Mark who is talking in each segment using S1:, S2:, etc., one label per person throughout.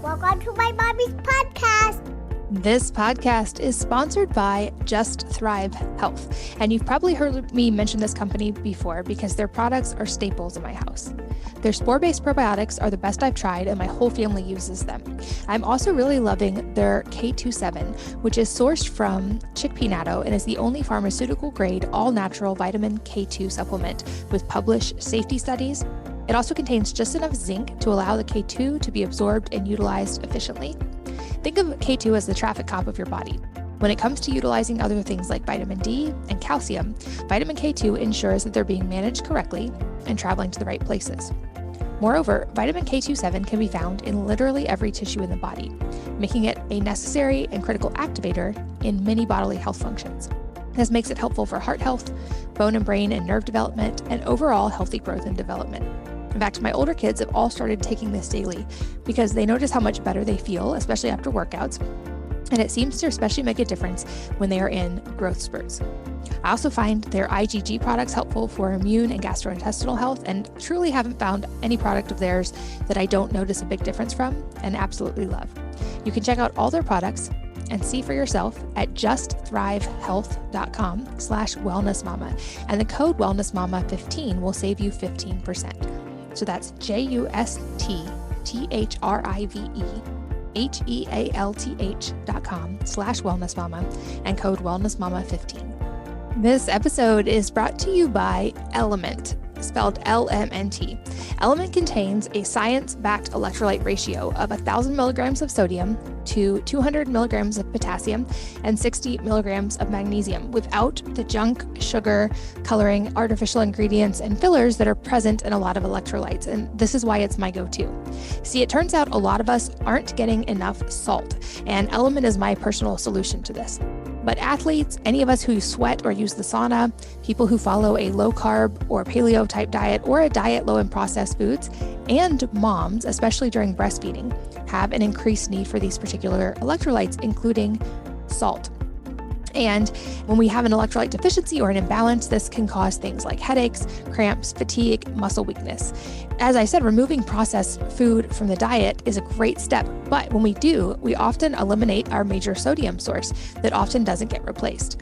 S1: Welcome to my mommy's podcast.
S2: This podcast is sponsored by Just Thrive Health, and you've probably heard me mention this company before because their products are staples in my house. Their spore-based probiotics are the best I've tried, and my whole family uses them. I'm also really loving their K27, which is sourced from chickpea natto and is the only pharmaceutical-grade, all-natural vitamin K2 supplement with published safety studies. It also contains just enough zinc to allow the K2 to be absorbed and utilized efficiently. Think of K2 as the traffic cop of your body. When it comes to utilizing other things like vitamin D and calcium, vitamin K2 ensures that they're being managed correctly and traveling to the right places. Moreover, vitamin K27 can be found in literally every tissue in the body, making it a necessary and critical activator in many bodily health functions. This makes it helpful for heart health, bone and brain and nerve development, and overall healthy growth and development. In fact, my older kids have all started taking this daily because they notice how much better they feel, especially after workouts, and it seems to especially make a difference when they are in growth spurts. I also find their IgG products helpful for immune and gastrointestinal health, and truly haven't found any product of theirs that I don't notice a big difference from and absolutely love. You can check out all their products and see for yourself at justthrivehealth.com/wellnessmama, and the code wellnessmama15 will save you 15%. So that's justthrivehealth.com/wellnessmama and code wellnessmama15. This episode is brought to you by Element, spelled LMNT. Element contains a science-backed electrolyte ratio of 1,000 milligrams of sodium to 200 milligrams of potassium and 60 milligrams of magnesium without the junk, sugar, coloring, artificial ingredients, and fillers that are present in a lot of electrolytes. And this is why it's my go-to. See, it turns out a lot of us aren't getting enough salt, and Element is my personal solution to this. But athletes, any of us who sweat or use the sauna, people who follow a low-carb or paleo-type diet or a diet low in processed foods, and moms, especially during breastfeeding, have an increased need for these particular electrolytes, including salt. And when we have an electrolyte deficiency or an imbalance, this can cause things like headaches, cramps, fatigue, muscle weakness. As I said, removing processed food from the diet is a great step, but when we do, we often eliminate our major sodium source that often doesn't get replaced.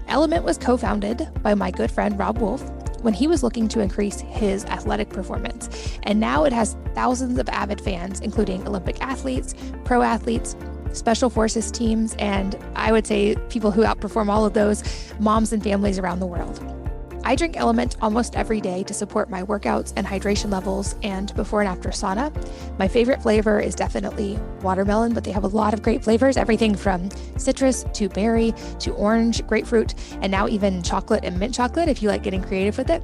S2: Element was co-founded by my good friend Rob Wolf when he was looking to increase his athletic performance, and now it has thousands of avid fans, including Olympic athletes, pro athletes, special forces teams, and I would say people who outperform all of those, moms and families around the world. I drink Element almost every day to support my workouts and hydration levels and before and after sauna. My favorite flavor is definitely watermelon, but they have a lot of great flavors, everything from citrus to berry to orange, grapefruit, and now even chocolate and mint chocolate if you like getting creative with it.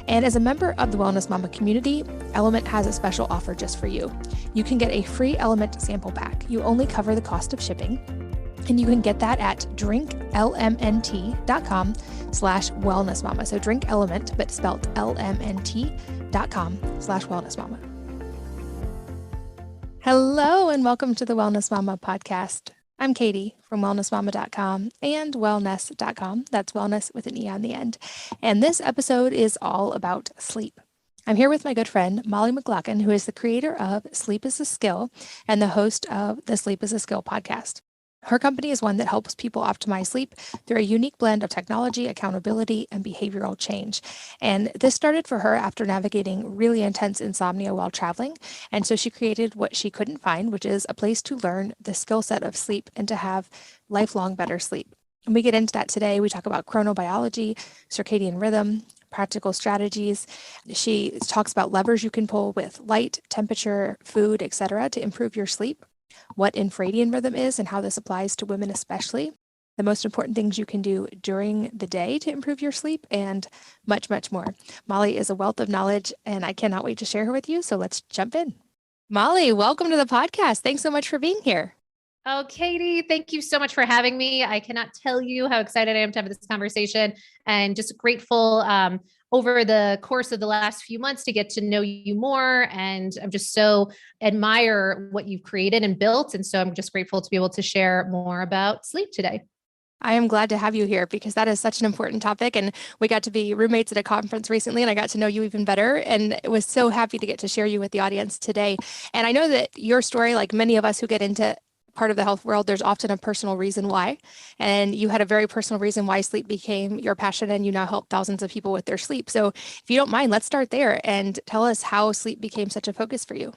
S2: And as a member of the Wellness Mama community, Element has a special offer just for you. You can get a free Element sample pack. You only cover the cost of shipping. And you can get that at drinklmnt.com/wellnessmama. So drink Element, but spelled lmnt.com/wellnessmama. Hello, and welcome to the Wellness Mama podcast. I'm Katie from wellnessmama.com and wellness.com. That's wellness with an E on the end. And this episode is all about sleep. I'm here with my good friend, Mollie McGlocklin, who is the creator of Sleep is a Skill and the host of the Sleep is a Skill podcast. Her company is one that helps people optimize sleep through a unique blend of technology, accountability, and behavioral change. And this started for her after navigating really intense insomnia while traveling. And so she created what she couldn't find, which is a place to learn the skill set of sleep and to have lifelong better sleep. And we get into that today. We talk about chronobiology, circadian rhythm, practical strategies. She talks about levers you can pull with light, temperature, food, etc. to improve your sleep, what Ampheradian rhythm is and how this applies to women especially, the most important things you can do during the day to improve your sleep, and much, much more. Mollie is a wealth of knowledge, and I cannot wait to share her with you, so let's jump in. Mollie, welcome to the podcast. Thanks so much for being here.
S3: Oh, Katie, thank you so much for having me. I cannot tell you how excited I am to have this conversation, and just grateful over the course of the last few months to get to know you more. And I'm just so admire what you've created and built. And so I'm just grateful to be able to share more about sleep today.
S2: I am glad to have you here because that is such an important topic. And we got to be roommates at a conference recently, and I got to know you even better. And was so happy to get to share you with the audience today. And I know that your story, like many of us who get into part of the health world, there's often a personal reason why. And you had a very personal reason why sleep became your passion, and you now help thousands of people with their sleep. So if you don't mind, let's start there and tell us how sleep became such a focus for you.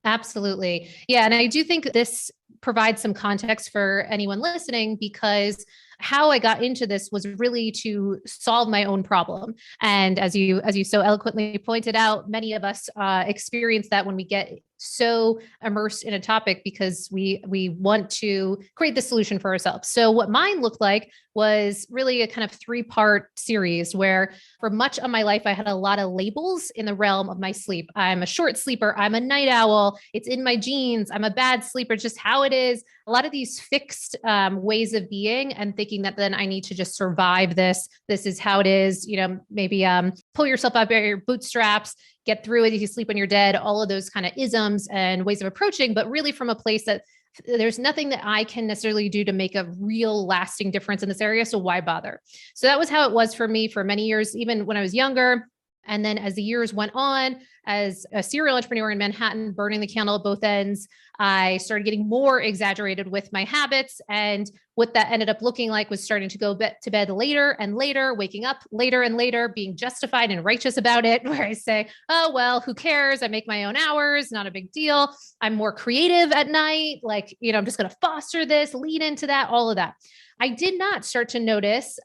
S3: Absolutely. Yeah. And I do think this provides some context for anyone listening, because how I got into this was really to solve my own problem. And as you so eloquently pointed out, many of us experience that when we get so immersed in a topic because we want to create the solution for ourselves. So what mine looked like was really a kind of 3-part series where for much of my life, I had a lot of labels in the realm of my sleep. I'm a short sleeper. I'm a night owl. It's in my genes. I'm a bad sleeper, just how it is. A lot of these fixed ways of being and thinking that then I need to just survive this. This is how it is. Maybe pull yourself up by your bootstraps, get through it. You sleep when you're dead, all of those kind of isms and ways of approaching, but really from a place that there's nothing that I can necessarily do to make a real lasting difference in this area. So why bother? So that was how it was for me for many years, even when I was younger. And then as the years went on, as a serial entrepreneur in Manhattan, burning the candle at both ends, I started getting more exaggerated with my habits. And what that ended up looking like was starting to go to bed later and later, waking up later and later, being justified and righteous about it, where I say, oh, well, who cares? I make my own hours, not a big deal. I'm more creative at night. I'm just going to foster this, lead into that, all of that. I did not start to notice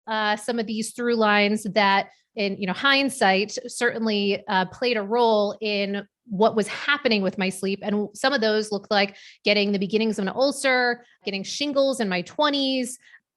S3: some of these through lines that in hindsight certainly played a role in what was happening with my sleep. And some of those looked like getting the beginnings of an ulcer, getting shingles in my 20s,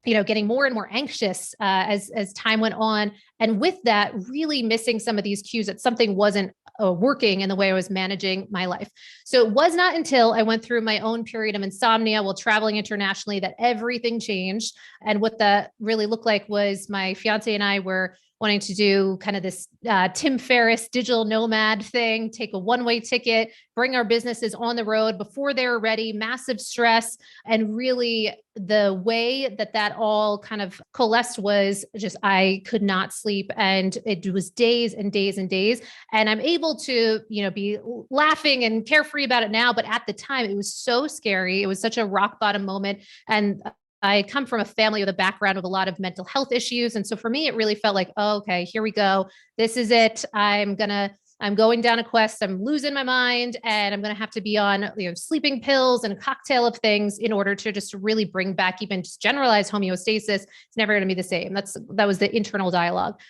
S3: getting more and more anxious as time went on. And with that, really missing some of these cues that something wasn't working in the way I was managing my life. So it was not until I went through my own period of insomnia while traveling internationally that everything changed. And what that really looked like was my fiance and I were wanting to do kind of this Tim Ferriss digital nomad thing, take a one-way ticket, bring our businesses on the road before they were ready, massive stress. And really the way that all kind of coalesced was just, I could not sleep, and it was days and days and days. And I'm able to, be laughing and carefree about it now. But at the time it was so scary. It was such a rock bottom moment. And I come from a family with a background with a lot of mental health issues. And so for me, it really felt like, oh, okay, here we go. This is it. I'm going down a quest. I'm losing my mind, and I'm going to have to be on, sleeping pills and a cocktail of things in order to just really bring back even just generalized homeostasis. It's never going to be the same. That was the internal dialogue.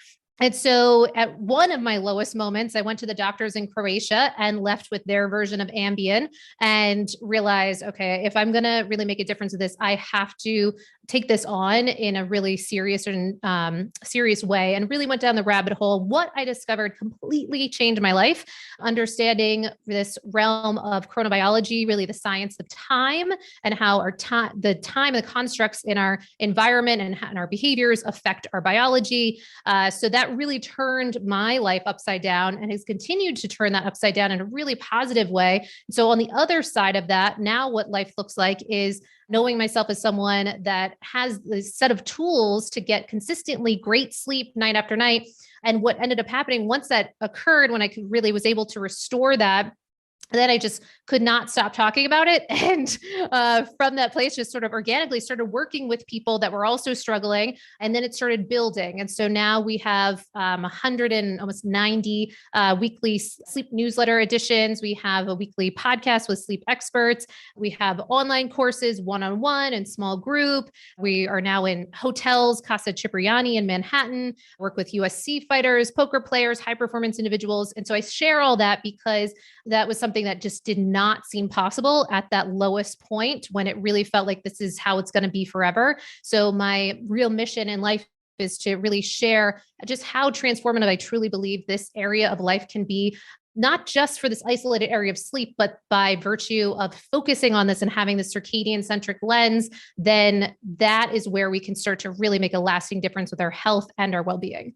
S3: And so at one of my lowest moments, I went to the doctors in Croatia and left with their version of Ambien and realized, okay, if I'm going to really make a difference with this, I have to take this on in a really serious and serious way, and really went down the rabbit hole. What I discovered completely changed my life. Understanding this realm of chronobiology, really the science of time, and how the constructs in our environment and our behaviors affect our biology. So that really turned my life upside down, and has continued to turn that upside down in a really positive way. So on the other side of that, now what life looks like is knowing myself as someone that has this set of tools to get consistently great sleep night after night. And what ended up happening once that occurred, when I was able to restore that, then I just could not stop talking about it. And from that place, just sort of organically started working with people that were also struggling. And then it started building. And so now we have 100 and almost 90 weekly sleep newsletter editions. We have a weekly podcast with sleep experts. We have online courses, one-on-one and small group. We are now in hotels, Casa Cipriani in Manhattan, work with USC fighters, poker players, high performance individuals. And so I share all that because that was something that just did not seem possible at that lowest point, when it really felt like this is how it's going to be forever. So my real mission in life is to really share just how transformative I truly believe this area of life can be, not just for this isolated area of sleep, but by virtue of focusing on this and having the circadian centric lens, then that is where we can start to really make a lasting difference with our health and our well-being.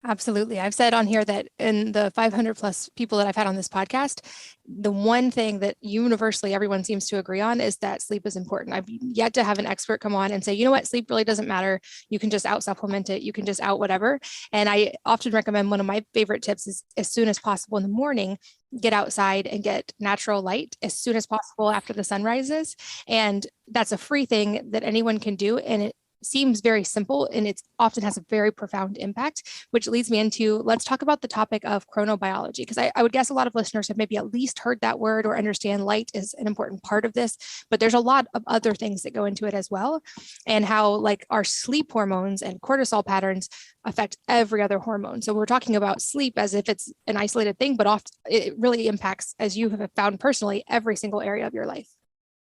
S2: Absolutely. I've said on here that in the 500 plus people that I've had on this podcast, the one thing that universally everyone seems to agree on is that sleep is important. I've yet to have an expert come on and say, you know what, sleep really doesn't matter. You can just out supplement it. You can just out whatever. And I often recommend, one of my favorite tips is, as soon as possible in the morning, get outside and get natural light as soon as possible after the sun rises. And that's a free thing that anyone can do. And it seems very simple, and it often has a very profound impact, which leads me into, let's talk about the topic of chronobiology, because I would guess a lot of listeners have maybe at least heard that word or understand light is an important part of this, but there's a lot of other things that go into it as well, and how like our sleep hormones and cortisol patterns affect every other hormone. So we're talking about sleep as if it's an isolated thing, but often it really impacts, as you have found personally, every single area of your life.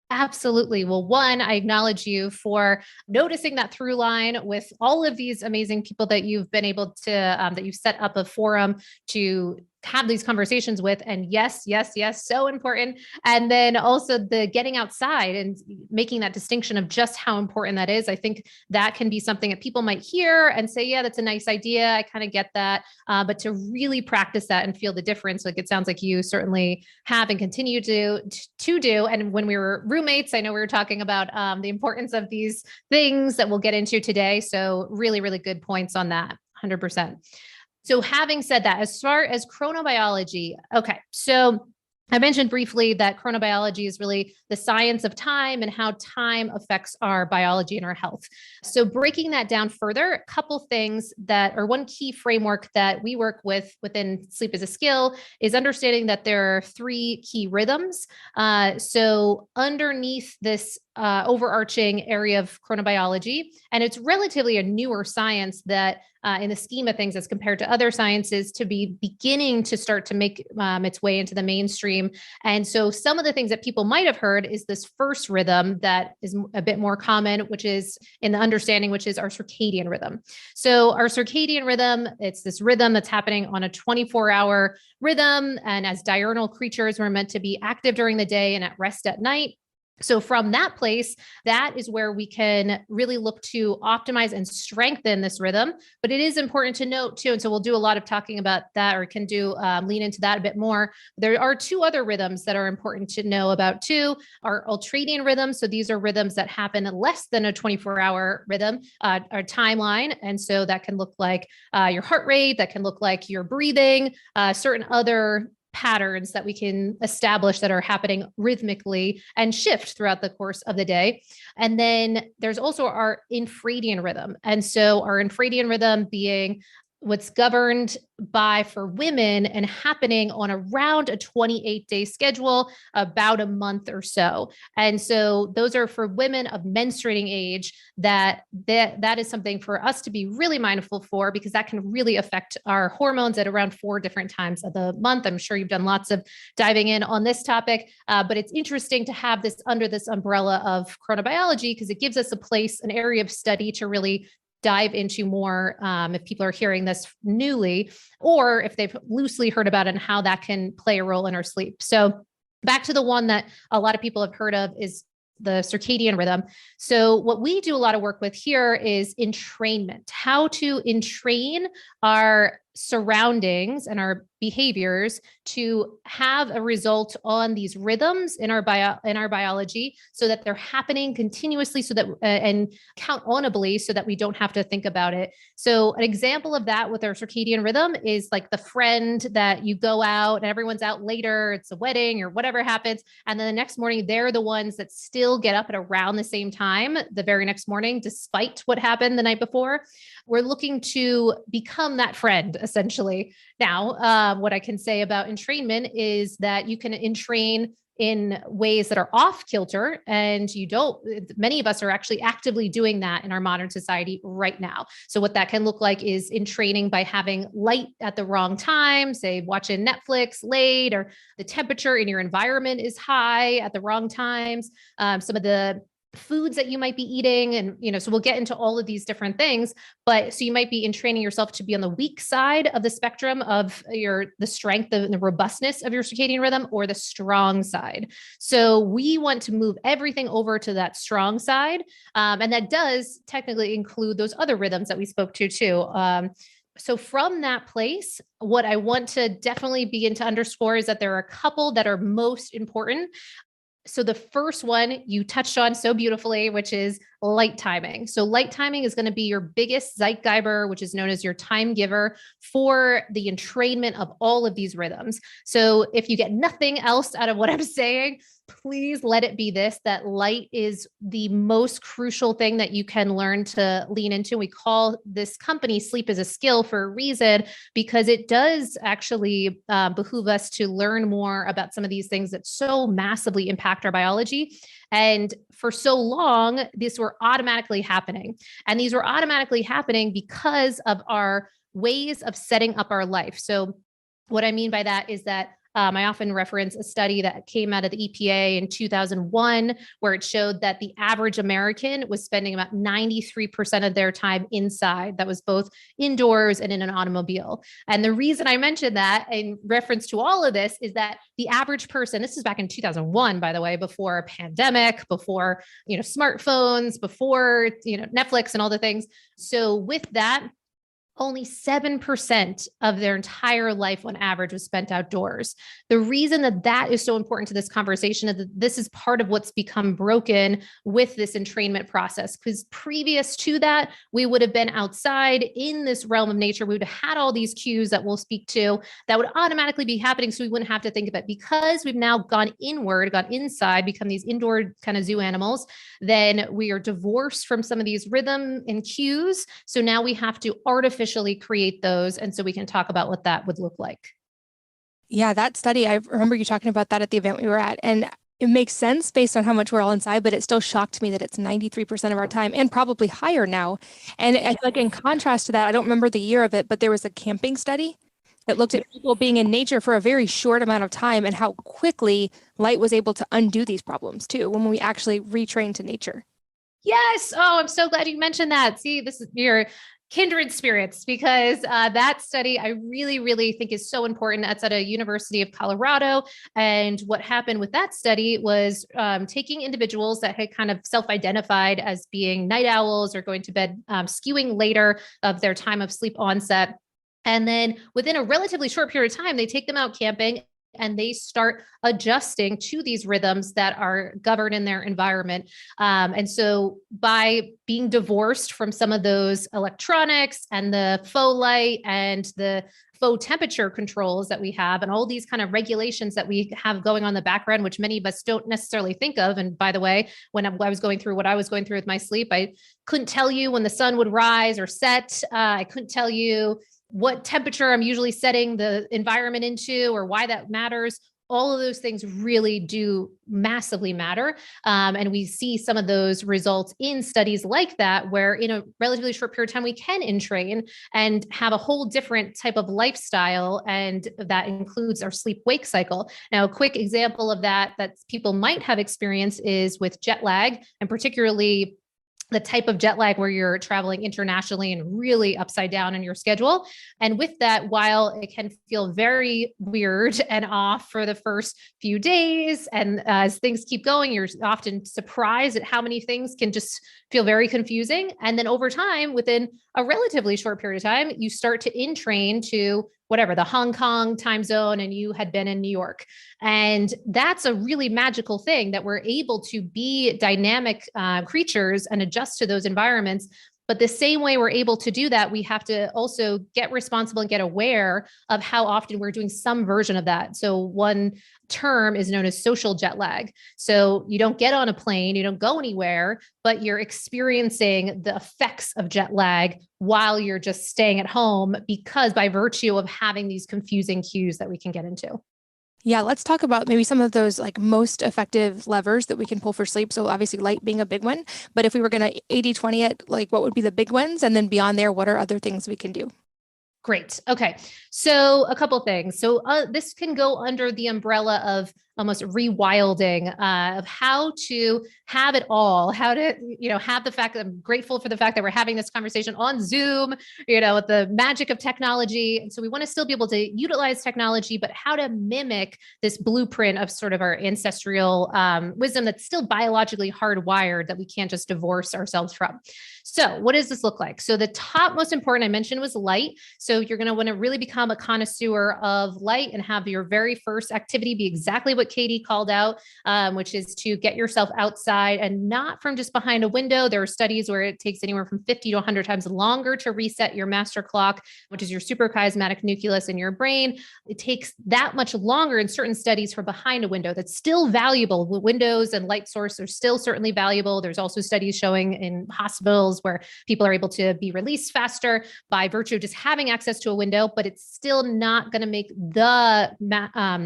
S3: Absolutely. Well, one, I acknowledge you for noticing that through line with all of these amazing people that you've been able to, that you've set up a forum to have these conversations with. And yes, yes, yes, so important. And then also the getting outside and making that distinction of just how important that is. I think that can be something that people might hear and say, yeah, that's a nice idea. I kind of get that. But to really practice that and feel the difference, like it sounds like you certainly have and continue to do. And when we were roommates, I know we were talking about the importance of these things that we'll get into today. So really, really good points on that. 100%. So having said that, as far as chronobiology, okay, so I mentioned briefly that chronobiology is really the science of time and how time affects our biology and our health. So breaking that down further, a couple things that, or one key framework that we work with within Sleep as a Skill is understanding that there are three key rhythms. So underneath this overarching area of chronobiology, and it's relatively a newer science that in the scheme of things, as compared to other sciences, to be beginning to start to make its way into the mainstream. And so some of the things that people might have heard is this first rhythm that is a bit more common, which is in the understanding, which is our circadian rhythm. So our circadian rhythm, it's this rhythm that's happening on a 24-hour rhythm. And as diurnal creatures, we're meant to be active during the day and at rest at night. So from that place, that is where we can really look to optimize and strengthen this rhythm. But it is important to note too, and so we'll do a lot of talking about that, or can do lean into that a bit more. There are two other rhythms that are important to know about too, our ultradian rhythms. So these are rhythms that happen less than a 24-hour rhythm or timeline. And so that can look like your heart rate, that can look like your breathing, certain other patterns that we can establish that are happening rhythmically and shift throughout the course of the day. And then there's also our infradian rhythm. And so our infradian rhythm being what's governed by for women and happening on around a 28-day schedule, about a month or so. And so those are for women of menstruating age, that is something for us to be really mindful for, because that can really affect our hormones at around 4 different times of the month. I'm sure you've done lots of diving in on this topic, but it's interesting to have this under this umbrella of chronobiology, because it gives us a place, an area of study to really dive into more if people are hearing this newly, or if they've loosely heard about it and how that can play a role in our sleep. So back to the one that a lot of people have heard of is the circadian rhythm. So what we do a lot of work with here is entrainment, how to entrain our surroundings and our behaviors to have a result on these rhythms in our biology, so that they're happening continuously, so that and countably, so that we don't have to think about it. So an example of that with our circadian rhythm is like the friend that you go out and everyone's out later, it's a wedding or whatever happens, and then the next morning they're the ones that still get up at around the same time the very next morning, despite what happened the night before. We're looking to become that friend, essentially. Now, what I can say about entrainment is that you can entrain in ways that are off kilter, and many of us are actually actively doing that in our modern society right now. So what that can look like is entraining by having light at the wrong time, say watching Netflix late, or the temperature in your environment is high at the wrong times. Some of the foods that you might be eating. And, so we'll get into all of these different things, but so you might be entraining yourself to be on the weak side of the spectrum of the strength and the robustness of your circadian rhythm, or the strong side. So we want to move everything over to that strong side. And that does technically include those other rhythms that we spoke to too. So from that place, what I want to definitely begin to underscore is that there are a couple that are most important. So the first one you touched on so beautifully, which is light timing. So light timing is going to be your biggest Zeitgeber, which is known as your time giver for the entrainment of all of these rhythms. So if you get nothing else out of what I'm saying, please let it be this, that light is the most crucial thing that you can learn to lean into. We call this company Sleep is a Skill for a reason, because it does actually behoove us to learn more about some of these things that so massively impact our biology. And for so long, these were automatically happening. And these were automatically happening because of our ways of setting up our life. So what I mean by that is that I often reference a study that came out of the EPA in 2001, where it showed that the average American was spending about 93% of their time inside. That was both indoors and in an automobile. And the reason I mentioned that in reference to all of this is that the average person, this is back in 2001, by the way, before a pandemic, before, smartphones, before, Netflix and all the things. So with that, only 7% of their entire life on average was spent outdoors. The reason that that is so important to this conversation is that this is part of what's become broken with this entrainment process. Because previous to that, we would have been outside in this realm of nature. We would have had all these cues that we'll speak to that would automatically be happening. So we wouldn't have to think of it. Because we've now gone inward, gone inside, become these indoor kind of zoo animals, then we are divorced from some of these rhythm and cues. So now we have to artificially create those. And so we can talk about what that would look like.
S2: Yeah, that study, I remember you talking about that at the event we were at, and it makes sense based on how much we're all inside, but it still shocked me that it's 93% of our time and probably higher now. And I feel like in contrast to that, I don't remember the year of it, but there was a camping study that looked at people being in nature for a very short amount of time and how quickly light was able to undo these problems too, when we actually retrain to nature.
S3: Yes. Oh, I'm so glad you mentioned that. See, this is your kindred spirits, because that study I really, really think is so important. That's at a University of Colorado. And what happened with that study was taking individuals that had kind of self-identified as being night owls or going to bed skewing later of their time of sleep onset. And then within a relatively short period of time, they take them out camping and they start adjusting to these rhythms that are governed in their environment. And so by being divorced from some of those electronics and the faux light and the faux temperature controls that we have and all these kind of regulations that we have going on in the background, which many of us don't necessarily think of. And by the way, when I was going through what I was going through with my sleep, I couldn't tell you when the sun would rise or set. I couldn't tell you what temperature I'm usually setting the environment into or why that matters. All of those things really do massively matter. And we see some of those results in studies like that, where in a relatively short period of time, we can entrain and have a whole different type of lifestyle. And that includes our sleep-wake cycle. Now, a quick example of that people might have experienced is with jet lag, and particularly the type of jet lag where you're traveling internationally and really upside down in your schedule. And with that, while it can feel very weird and off for the first few days, and as things keep going, you're often surprised at how many things can just feel very confusing. And then over time, within a relatively short period of time, you start to entrain to whatever the Hong Kong time zone, and you had been in New York. And that's a really magical thing, that we're able to be dynamic creatures and adjust to those environments. But the same way we're able to do that, we have to also get responsible and get aware of how often we're doing some version of that. So one term is known as social jet lag. So you don't get on a plane, you don't go anywhere, but you're experiencing the effects of jet lag while you're just staying at home, because by virtue of having these confusing cues that we can get into.
S2: Yeah, let's talk about maybe some of those like most effective levers that we can pull for sleep. So obviously light being a big one, but if we were going to 80-20 it, like what would be the big ones? And then beyond there, what are other things we can do?
S3: Great. Okay. So a couple things. So this can go under the umbrella of almost rewilding of how to have it all, how to, have the fact that I'm grateful for the fact that we're having this conversation on Zoom, with the magic of technology. And so we want to still be able to utilize technology, but how to mimic this blueprint of sort of our ancestral wisdom that's still biologically hardwired that we can't just divorce ourselves from. So what does this look like? So the top most important I mentioned was light. So you're going to want to really become a connoisseur of light and have your very first activity be exactly what Katie called out, which is to get yourself outside and not from just behind a window. There are studies where it takes anywhere from 50 to 100 times longer to reset your master clock, which is your suprachiasmatic nucleus in your brain. It takes that much longer in certain studies for behind a window. That's still valuable. Windows and light source are still certainly valuable. There's also studies showing in hospitals where people are able to be released faster by virtue of just having access to a window, but it's still not going to make the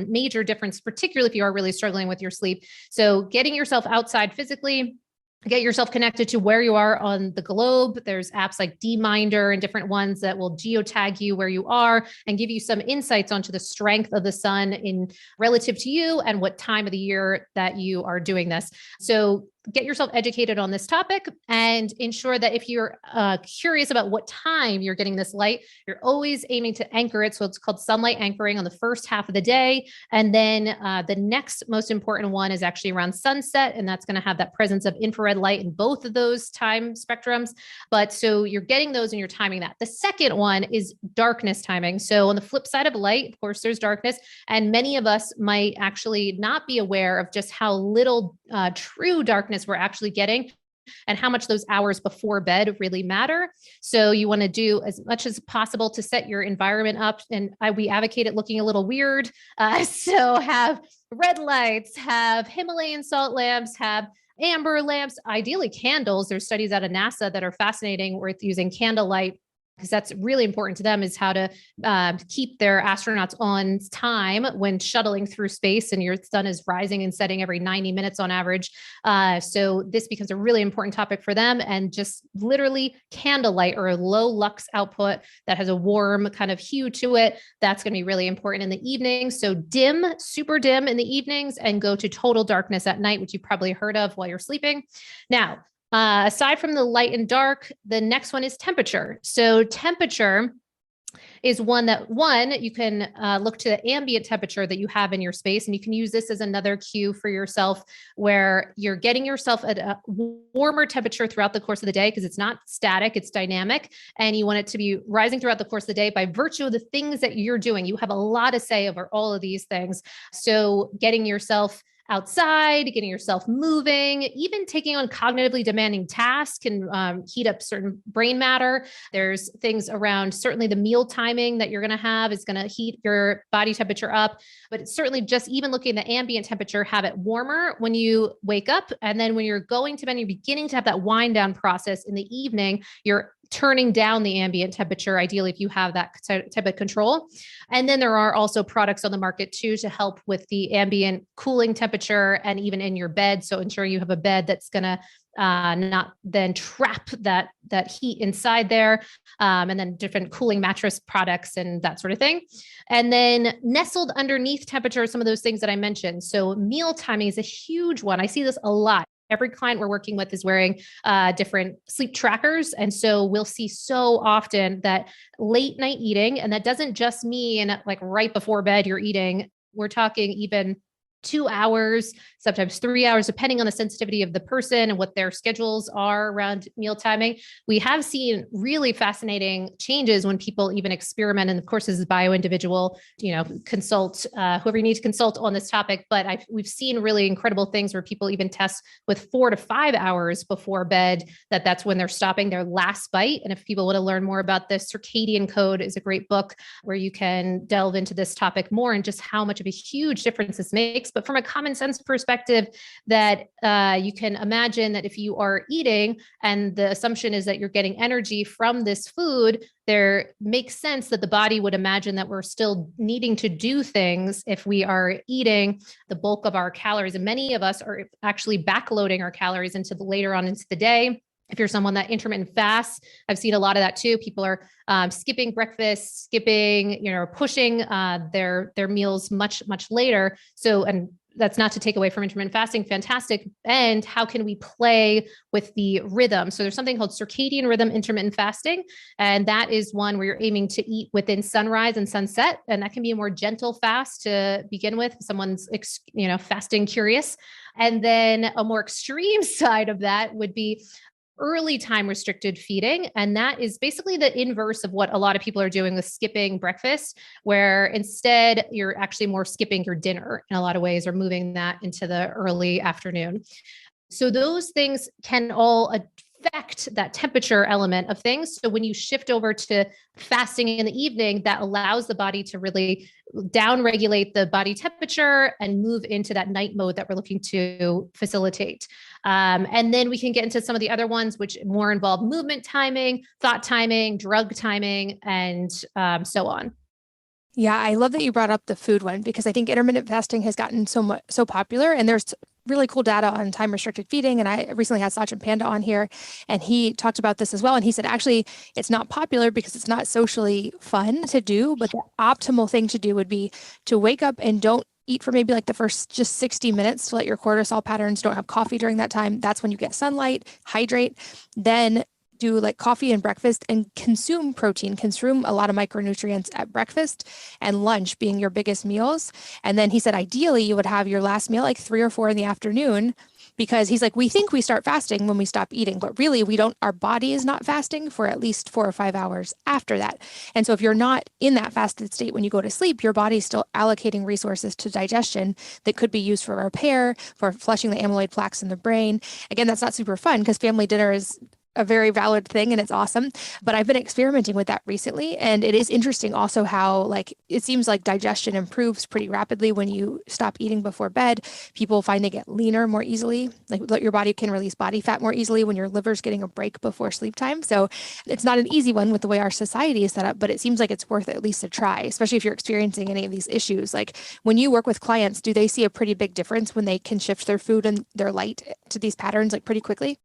S3: major difference, particularly if you are really struggling with your sleep. So getting yourself outside physically, get yourself connected to where you are on the globe. There's apps like DMinder and different ones that will geotag you where you are and give you some insights onto the strength of the sun in relative to you and what time of the year that you are doing this. So get yourself educated on this topic and ensure that if you're curious about what time you're getting this light, you're always aiming to anchor it. So it's called sunlight anchoring on the first half of the day. And then the next most important one is actually around sunset. And that's going to have that presence of infrared light in both of those time spectrums. But so you're getting those and you're timing that. The second one is darkness timing. So on the flip side of light, of course, there's darkness. And many of us might actually not be aware of just how little true darkness we're actually getting and how much those hours before bed really matter. So you want to do as much as possible to set your environment up. And we advocate it looking a little weird. So have red lights, have Himalayan salt lamps, have amber lamps, ideally candles. There's studies out of NASA that are fascinating with using candlelight, because that's really important to them, is how to keep their astronauts on time when shuttling through space, and your sun is rising and setting every 90 minutes on average. So this becomes a really important topic for them, and just literally candlelight or a low lux output that has a warm kind of hue to it. That's going to be really important in the evening. So dim, super dim in the evenings, and go to total darkness at night, which you've probably heard of while you're sleeping. Now, aside from the light and dark, the next one is temperature. So temperature is one you can look to the ambient temperature that you have in your space. And you can use this as another cue for yourself, where you're getting yourself at a warmer temperature throughout the course of the day, because it's not static, it's dynamic. And you want it to be rising throughout the course of the day by virtue of the things that you're doing. You have a lot to say over all of these things. So getting yourself outside, getting yourself moving, even taking on cognitively demanding tasks can heat up certain brain matter. There's things around certainly the meal timing that you're going to have is going to heat your body temperature up, but it's certainly just even looking at the ambient temperature, have it warmer when you wake up. And then when you're going to bed, you're beginning to have that wind down process in the evening, you're turning down the ambient temperature, ideally, if you have that type of control. And then there are also products on the market too to help with the ambient cooling temperature and even in your bed. So ensuring you have a bed that's going to not then trap that heat inside there. And then different cooling mattress products and that sort of thing. And then nestled underneath temperature, some of those things that I mentioned. So meal timing is a huge one. I see this a lot. Every client we're working with is wearing different sleep trackers. And so we'll see so often that late night eating, and that doesn't just mean like right before bed you're eating. We're talking even 2 hours, sometimes 3 hours, depending on the sensitivity of the person and what their schedules are around meal timing. We have seen really fascinating changes when people even experiment. And of course, this is bio-individual, consult whoever you need to consult on this topic. But we've seen really incredible things where people even test with 4 to 5 hours before bed, that's when they're stopping their last bite. And if people want to learn more about this, Circadian Code is a great book where you can delve into this topic more and just how much of a huge difference this makes. But from a common sense perspective, that you can imagine that if you are eating and the assumption is that you're getting energy from this food, there makes sense that the body would imagine that we're still needing to do things if we are eating the bulk of our calories. And many of us are actually backloading our calories later on into the day. If you're someone that intermittent fasts, I've seen a lot of that too. People are skipping breakfast, pushing their meals much later. So, and that's not to take away from intermittent fasting, fantastic. And how can we play with the rhythm? So there's something called circadian rhythm intermittent fasting. And that is one where you're aiming to eat within sunrise and sunset. And that can be a more gentle fast to begin with. If someone's, fasting curious. And then a more extreme side of that would be early time restricted feeding. And that is basically the inverse of what a lot of people are doing with skipping breakfast, where instead you're actually more skipping your dinner in a lot of ways, or moving that into the early afternoon. So those things can all affect that temperature element of things. So when you shift over to fasting in the evening, that allows the body to really down regulate the body temperature and move into that night mode that we're looking to facilitate. And then we can get into some of the other ones, which more involve movement timing, thought timing, drug timing, and so on.
S2: Yeah, I love that you brought up the food one, because I think intermittent fasting has gotten so popular, and there's really cool data on time restricted feeding. And I recently had Sachin Panda on here, and he talked about this as well. And he said, actually, it's not popular because it's not socially fun to do, but the optimal thing to do would be to wake up and don't eat for maybe like the first just 60 minutes to let your cortisol patterns, don't have coffee during that time. That's when you get sunlight, hydrate, then do like coffee and breakfast, and consume protein, consume a lot of micronutrients at breakfast, and lunch being your biggest meals. And then he said, ideally, you would have your last meal like 3 or 4 in the afternoon, because he's like, we think we start fasting when we stop eating, but really we don't, our body is not fasting for at least 4 or 5 hours after that. And so if you're not in that fasted state when you go to sleep, your body's still allocating resources to digestion that could be used for repair, for flushing the amyloid plaques in the brain. Again, that's not super fun, because family dinner is a very valid thing and it's awesome. But I've been experimenting with that recently. And it is interesting also how it seems like digestion improves pretty rapidly when you stop eating before bed. People find they get leaner more easily. Like your body can release body fat more easily when your liver's getting a break before sleep time. So it's not an easy one with the way our society is set up, but it seems like it's worth at least a try, especially if you're experiencing any of these issues. Like when you work with clients, do they see a pretty big difference when they can shift their food and their light to these patterns like pretty quickly?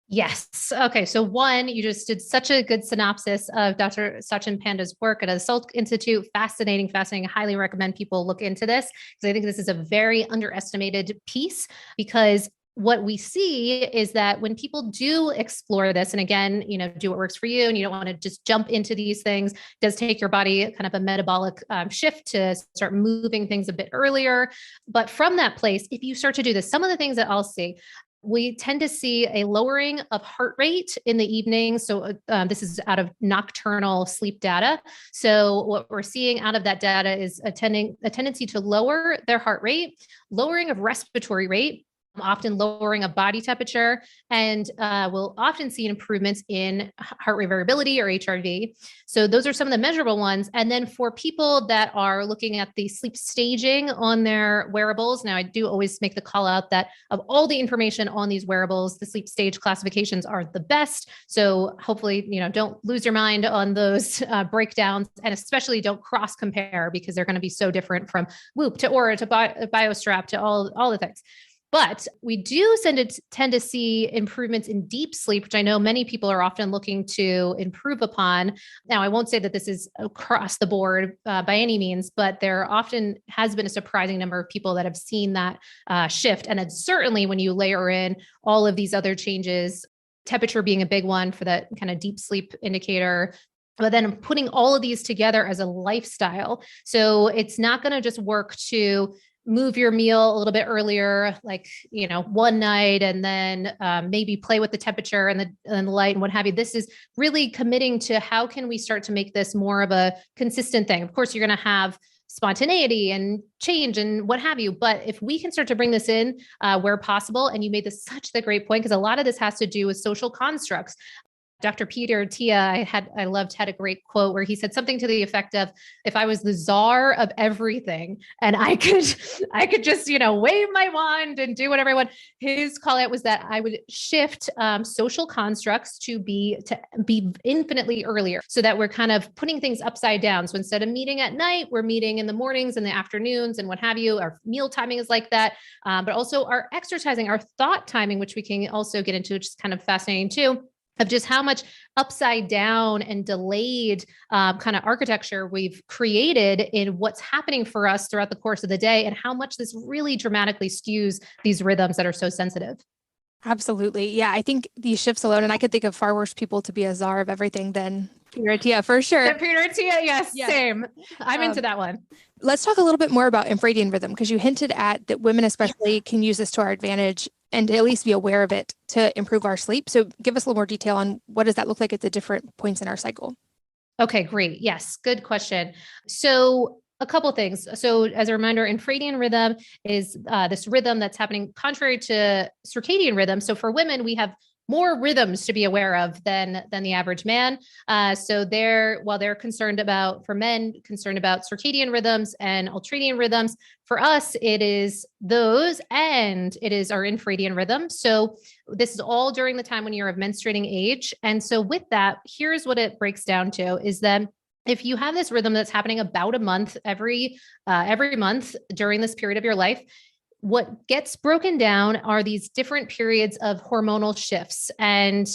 S3: Yes. Okay. So one, you just did such a good synopsis of Dr. Sachin Panda's work at the Salk Institute. Fascinating. I highly recommend people look into this, because I think this is a very underestimated piece, because what we see is that when people do explore this, and again, do what works for you, and you don't want to just jump into these things, it does take your body kind of a metabolic shift to start moving things a bit earlier. But from that place, if you start to do this, some of the things that I'll see, we tend to see a lowering of heart rate in the evening. So this is out of nocturnal sleep data. So what we're seeing out of that data is a tendency to lower their heart rate, lowering of respiratory rate, often lowering of body temperature, and we'll often see improvements in heart rate variability, or HRV. So those are some of the measurable ones. And then for people that are looking at the sleep staging on their wearables, now I do always make the call out that of all the information on these wearables, the sleep stage classifications are the best. So hopefully, don't lose your mind on those breakdowns, and especially don't cross compare, because they're going to be so different from Whoop to Aura to BioStrap to all the things. But we do tend to see improvements in deep sleep, which I know many people are often looking to improve upon. Now, I won't say that this is across the board by any means, but there often has been a surprising number of people that have seen that shift. And then certainly when you layer in all of these other changes, temperature being a big one for that kind of deep sleep indicator, but then putting all of these together as a lifestyle. So it's not going to just work to move your meal a little bit earlier, like, one night, and then maybe play with the temperature and the light and what have you. This is really committing to how can we start to make this more of a consistent thing. Of course, you're going to have spontaneity and change and what have you. But if we can start to bring this in where possible, and you made this such a great point, because a lot of this has to do with social constructs. Dr. Peter Tia, had a great quote where he said something to the effect of, if I was the czar of everything and I could just, wave my wand and do whatever I want. His call out was that I would shift social constructs to be infinitely earlier, so that we're kind of putting things upside down. So instead of meeting at night, we're meeting in the mornings and the afternoons and what have you. Our meal timing is like that. But also our exercising, our thought timing, which we can also get into, which is kind of fascinating too. of just how much upside down and delayed kind of architecture we've created in what's happening for us throughout the course of the day, and how much this really dramatically skews these rhythms that are so sensitive.
S2: Absolutely. Yeah, I think these shifts alone, and I could think of far worse people to be a czar of everything than Piratia, for sure.
S3: Piratia, yes, same. I'm into that one.
S2: Let's talk a little bit more about Ampheradian rhythm, because you hinted at that women especially can use this to our advantage and to at least be aware of it to improve our sleep. So give us a little more detail on what does that look like at the different points in our cycle?
S3: Okay, great. Yes, good question. So a couple things. So as a reminder, Ampheradian rhythm is this rhythm that's happening contrary to circadian rhythm. So for women, we have more rhythms to be aware of than the average man. So while they're concerned about, for men, concerned about circadian rhythms and ultradian rhythms, for us, it is those, and it is our infradian rhythm. So this is all during the time when you're of menstruating age. And so with that, here's what it breaks down to is that if you have this rhythm that's happening about a month every month during this period of your life, what gets broken down are these different periods of hormonal shifts. And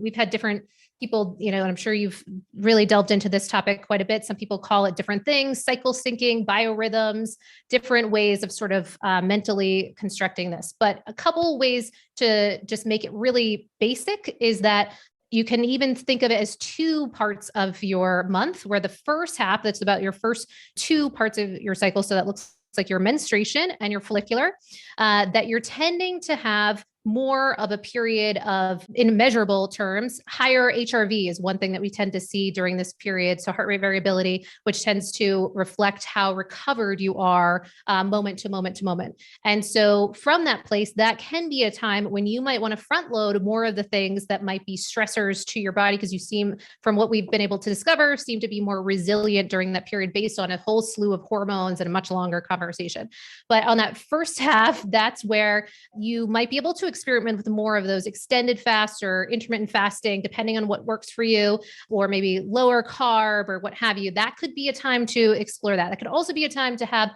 S3: we've had different people, and I'm sure you've really delved into this topic quite a bit. Some people call it different things, cycle syncing, biorhythms, different ways of sort of mentally constructing this. But a couple ways to just make it really basic is that you can even think of it as two parts of your month, where the first half, that's about your first two parts of your cycle. So that looks like your menstruation and your follicular, that you're tending to have more of a period of, in measurable terms, higher HRV is one thing that we tend to see during this period. So heart rate variability, which tends to reflect how recovered you are moment to moment to moment. And so from that place, that can be a time when you might want to front load more of the things that might be stressors to your body, because you seem, from what we've been able to discover, seem to be more resilient during that period based on a whole slew of hormones and a much longer conversation. But on that first half, that's where you might be able to experiment with more of those extended fast or intermittent fasting, depending on what works for you, or maybe lower carb or what have you. That could be a time to explore that. That could also be a time to have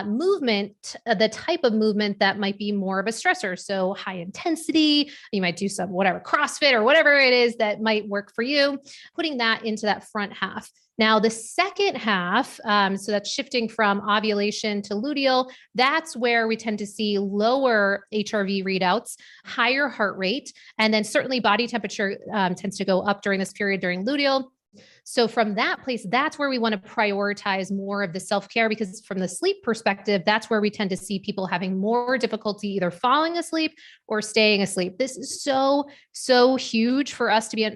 S3: movement, the type of movement that might be more of a stressor. So high intensity, you might do some whatever CrossFit or whatever it is that might work for you, putting that into that front half. Now, the second half, so that's shifting from ovulation to luteal, that's where we tend to see lower HRV readouts, higher heart rate, and then certainly body temperature tends to go up during this period during luteal. So from that place, that's where we want to prioritize more of the self-care, because from the sleep perspective, that's where we tend to see people having more difficulty either falling asleep or staying asleep. This is so huge for us to be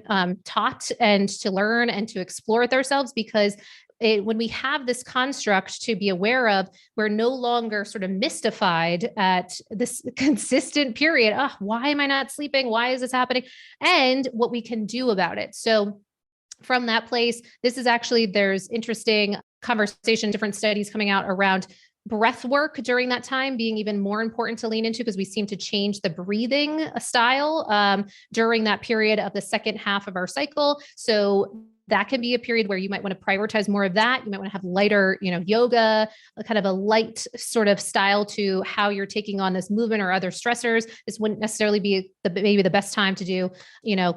S3: taught and to learn and to explore with ourselves, because when we have this construct to be aware of, we're no longer sort of mystified at this consistent period. Oh, why am I not sleeping? Why is this happening? And what we can do about it. So from that place, this is actually, there's interesting conversation, different studies coming out around breath work during that time being even more important to lean into, because we seem to change the breathing style during that period of the second half of our cycle. So that can be a period where you might want to prioritize more of that. You might want to have lighter, yoga, a kind of a light sort of style to how you're taking on this movement or other stressors. This wouldn't necessarily be maybe the best time to do,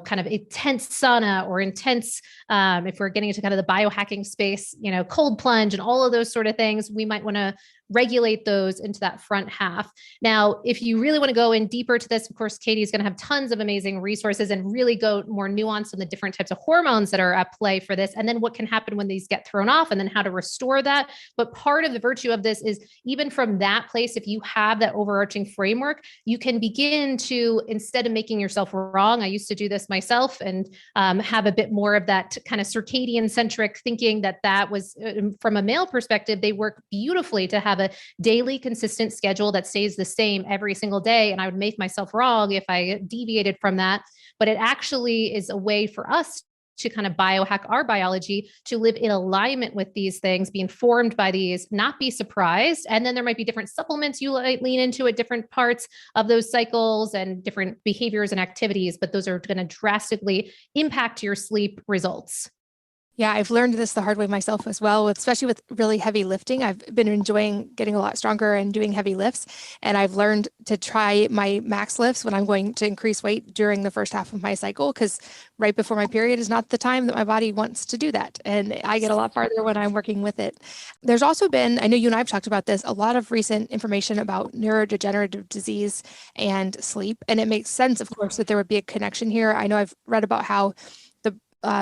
S3: kind of intense sauna or intense, if we're getting into kind of the biohacking space, cold plunge and all of those sort of things, we might want to regulate those into that front half. Now, if you really want to go in deeper to this, of course, Katie is going to have tons of amazing resources and really go more nuanced on the different types of hormones that are at play for this, and then what can happen when these get thrown off, and then how to restore that. But part of the virtue of this is, even from that place, if you have that overarching framework, you can begin to, instead of making yourself wrong, I used to do this myself and have a bit more of that kind of circadian centric thinking that was, from a male perspective, they work beautifully to have a daily consistent schedule that stays the same every single day. And I would make myself wrong if I deviated from that. But it actually is a way for us to kind of biohack our biology, to live in alignment with these things, be informed by these, not be surprised. And then there might be different supplements you might lean into at different parts of those cycles and different behaviors and activities, but those are going to drastically impact your sleep results.
S2: Yeah, I've learned this the hard way myself as well, especially with really heavy lifting. I've been enjoying getting a lot stronger and doing heavy lifts. And I've learned to try my max lifts when I'm going to increase weight during the first half of my cycle, because right before my period is not the time that my body wants to do that. And I get a lot farther when I'm working with it. There's also been, I know you and I have talked about this, a lot of recent information about neurodegenerative disease and sleep. And it makes sense, of course, that there would be a connection here. I know I've read about how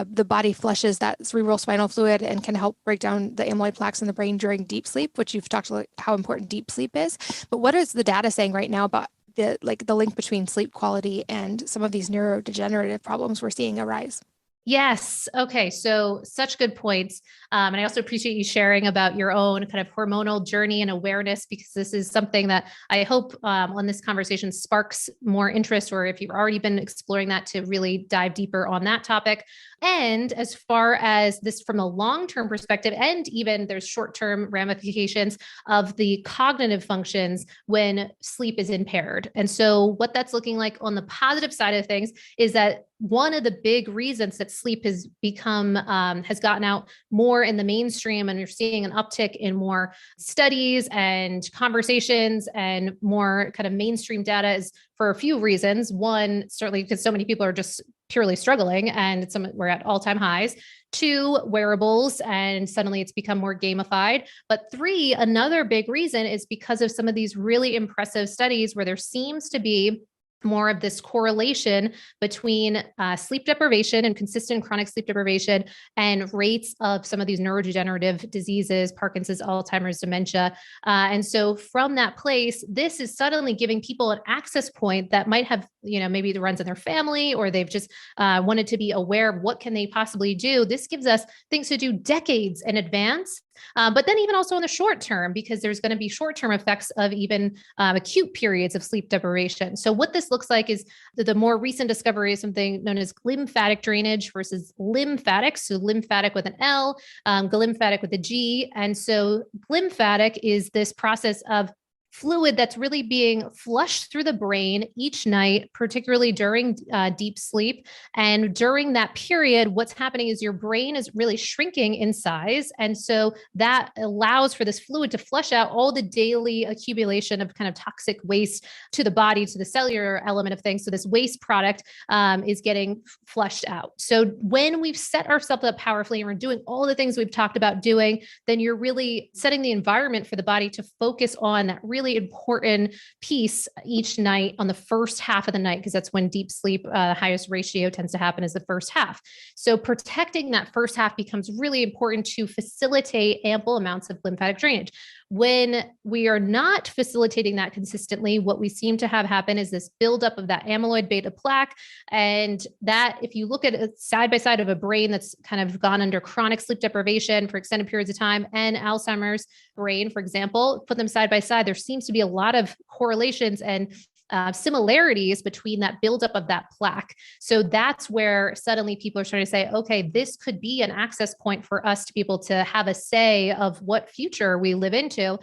S2: the body flushes that cerebral spinal fluid and can help break down the amyloid plaques in the brain during deep sleep, which you've talked about how important deep sleep is. But what is the data saying right now about the link between sleep quality and some of these neurodegenerative problems we're seeing arise?
S3: Yes. Okay. So such good points. And I also appreciate you sharing about your own kind of hormonal journey and awareness, because this is something that I hope when this conversation sparks more interest, or if you've already been exploring that, to really dive deeper on that topic. And as far as this from a long-term perspective, and even there's short-term ramifications of the cognitive functions when sleep is impaired. And so what that's looking like on the positive side of things is that one of the big reasons that sleep has become, has gotten out more in the mainstream, and you're seeing an uptick in more studies and conversations and more kind of mainstream data, is for a few reasons. One, certainly because so many people are just purely struggling, and we're at all-time highs. Two, wearables, and suddenly it's become more gamified. But three, another big reason is because of some of these really impressive studies where there seems to be more of this correlation between sleep deprivation and consistent chronic sleep deprivation and rates of some of these neurodegenerative diseases, Parkinson's, Alzheimer's, dementia. And so from that place, this is suddenly giving people an access point that might have, maybe it runs in their family, or they've just wanted to be aware of what can they possibly do. This gives us things to do decades in advance. But then even also in the short term, because there's going to be short-term effects of even acute periods of sleep deprivation. So what this looks like is the more recent discovery is something known as glymphatic drainage versus lymphatic. So lymphatic with an L, glymphatic with a G. And so glymphatic is this process of fluid that's really being flushed through the brain each night, particularly during deep sleep. And during that period, what's happening is your brain is really shrinking in size. And so that allows for this fluid to flush out all the daily accumulation of kind of toxic waste to the body, to the cellular element of things. So this waste product is getting flushed out. So when we've set ourselves up powerfully and we're doing all the things we've talked about doing, then you're really setting the environment for the body to focus on that really important piece each night on the first half of the night, because that's when deep sleep, highest ratio tends to happen is the first half. So protecting that first half becomes really important to facilitate ample amounts of lymphatic drainage. When we are not facilitating that consistently, what we seem to have happen is this buildup of that amyloid beta plaque. And that, if you look at it side by side of a brain that's kind of gone under chronic sleep deprivation for extended periods of time, and Alzheimer's brain, for example, put them side by side, there seems to be a lot of correlations and similarities between that buildup of that plaque. So that's where suddenly people are starting to say, okay, this could be an access point for us to be able to have a say of what future we live into.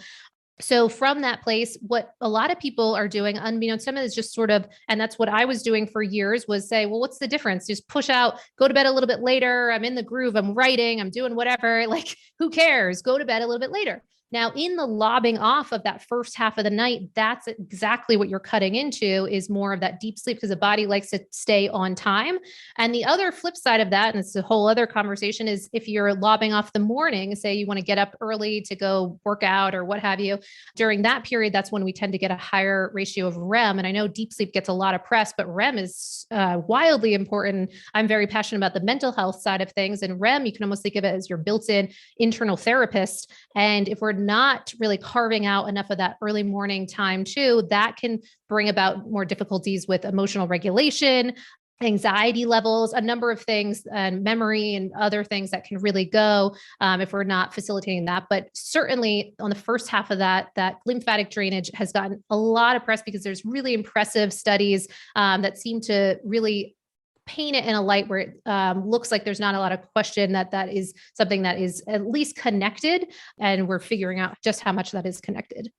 S3: So from that place, what a lot of people are doing, unbeknownst to them, is just sort of, and that's what I was doing for years, was say, well, what's the difference? Just push out, go to bed a little bit later. I'm in the groove. I'm writing, I'm doing whatever. Like, who cares? Go to bed a little bit later. Now, in the lobbing off of that first half of the night, that's exactly what you're cutting into, is more of that deep sleep, because the body likes to stay on time. And the other flip side of that, and it's a whole other conversation, is if you're lobbing off the morning, say you want to get up early to go work out or what have you, during that period, that's when we tend to get a higher ratio of REM. And I know deep sleep gets a lot of press, but REM is wildly important. I'm very passionate about the mental health side of things. And REM, you can almost think of it as your built-in internal therapist. And if we're not really carving out enough of that early morning time too, that can bring about more difficulties with emotional regulation, anxiety levels, a number of things, and memory and other things that can really go if we're not facilitating that. But certainly on the first half of that lymphatic drainage has gotten a lot of press, because there's really impressive studies that seem to really paint it in a light where it looks like there's not a lot of question that is something that is at least connected, and we're figuring out just how much that is connected.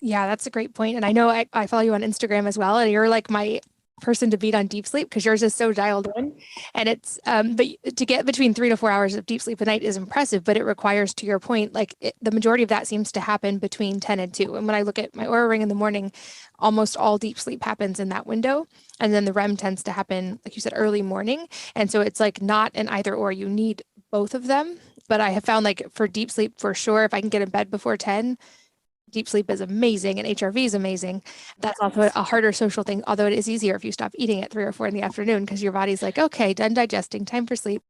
S2: Yeah, that's a great point. And I know I follow you on Instagram as well, and you're like my person to beat on deep sleep because yours is so dialed in. And it's, but to get between 3 to 4 hours of deep sleep a night is impressive, but it requires, to your point, like the majority of that seems to happen between 10 and 2. And when I look at my Oura ring in the morning, almost all deep sleep happens in that window. And then the REM tends to happen, like you said, early morning. And so it's like not an either or, you need both of them. But I have found like for deep sleep, for sure, if I can get in bed before 10, deep sleep is amazing and HRV is amazing. That's also a harder social thing, although it is easier if you stop eating at 3 or 4 in the afternoon because your body's like, okay, done digesting, time for sleep.